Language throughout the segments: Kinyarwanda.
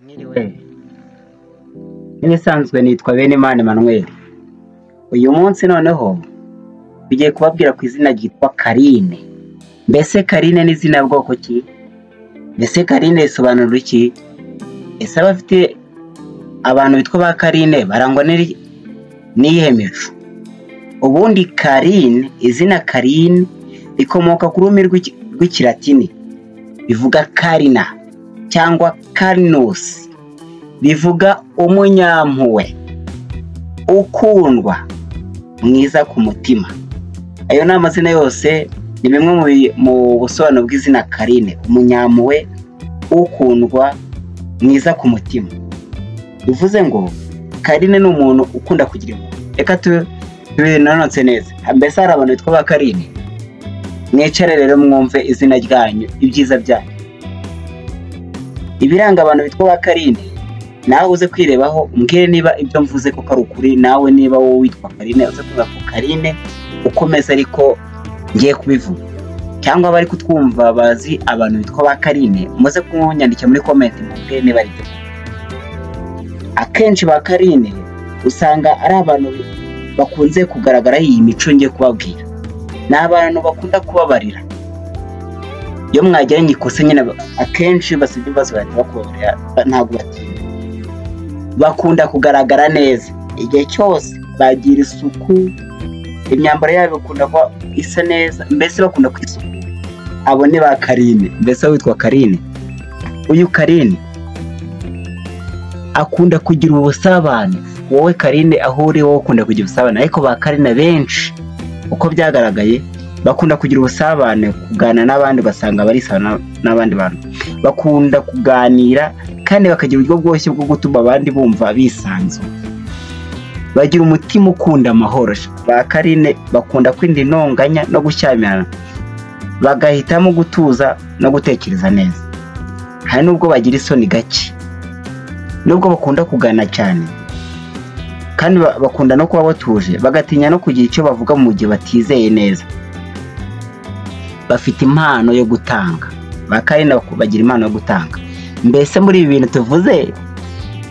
Mwiriwe, n'ibisanzwe nitwa Benimana Emmanuel. Uyu munsi noneho bigiye kubabwira ku izina ryitwa Carine. Mbese Carine ni izina bwoko ki? Mbese Carine isobanura iki? Ese abafite abantu bitwa ba Carine barangwa n'iyihe mico? Ubundi Carine, izina Carine rikomoka ku rurimi rw'ikilatini bivuga Carina cyangwa Carinus, bivuga umunyampuhwe, ukundwa, mwiza ku mutima. Ayo ni amazina yose, ni bimwe mu busobanuro bw'izina Carine: umunyampuhwe, ukundwa, mwiza ku mutima. Bivuze ngo Carine ni umuntu ukunda kugira impuhwe. Reka tubinonotse neza. Mbese hari abantu bitwa ba Carine? Mwicare rero mwumve izina ryanyu, ibyiza byanyu. Ibiranga abantu bitwa ba Carine, nawe uze kwirebaho umbwire niba ibyo mvuze ko ari ukuri. Nawe niba wowe witwa Carine uze kuvuga ko Carine ukomeza ariko ngiye kubivuga. Cyangwa abari kutwumva bazi abantu bitwa ba Carine, muze kunyandikira muri comment mumbwire niba ari byo. Akenshi ba Carine usanga ari abantu bakunze kugaragara iyi mico ngiye kubabwira. Ni abantu bakunda kubabarira. Iyo mwagiranye ikosa nyine akenshi basibye ibibazo bahita bakubabarira, ntabwo batinda. Bakunda kugaragara neza igihe cyose, bagira isuku, imyambaro yabo bakunda kuba isa neza, mbese bakunda kwisuku. Abo ni ba Carine. Mbese witwa Carine. Uyu Carine akunda kugira ubusabane. Wowe Carine aho uri wowe ukunda kugira ubusabane, ariko ba Carine benshi uko byagaragaye bakunda kugira ubusabane, kuganira n'abandi, basanga barisana n'abandi bantu. Bakunda kuganira kandi bakagira uburyo bwose bwo gutuma abandi bumva bisanzuye. Bagira umutima ukunda amahoro. Ba Carine bakunda kwirinda intonganya no gushyamirana, bagahitamo gutuza no gutekereza neza. Hari nubwo bagira isoni gake, nubwo bakunda kugana cyane, kandi bakunda no kuba batuje, bagatinya no kugira icyo bavuga mu gihe batizeye neza. Bafite impano yo gutanga. Ba Carine bagira impano yo gutanga. Mbese muri ibi bintu tuvuze,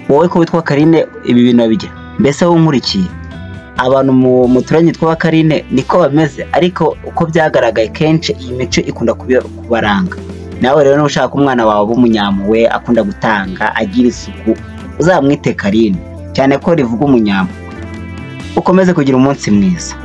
wowe ko witwa Carine ibi bintu babigira? Mbese wowe nkurikiye, abantu mu turanye twa Carine niko bameze, ariko uko byagaragaye kenshi iyi mico ikunda kubaranga. Nawe rero nushaka umwana wawe umunyampuhwe, akunda gutanga, agira isuku, uzamwite Carine, cyane ko rivuga umunyampuhwe. Ukomeze kugira umunsi mwiza.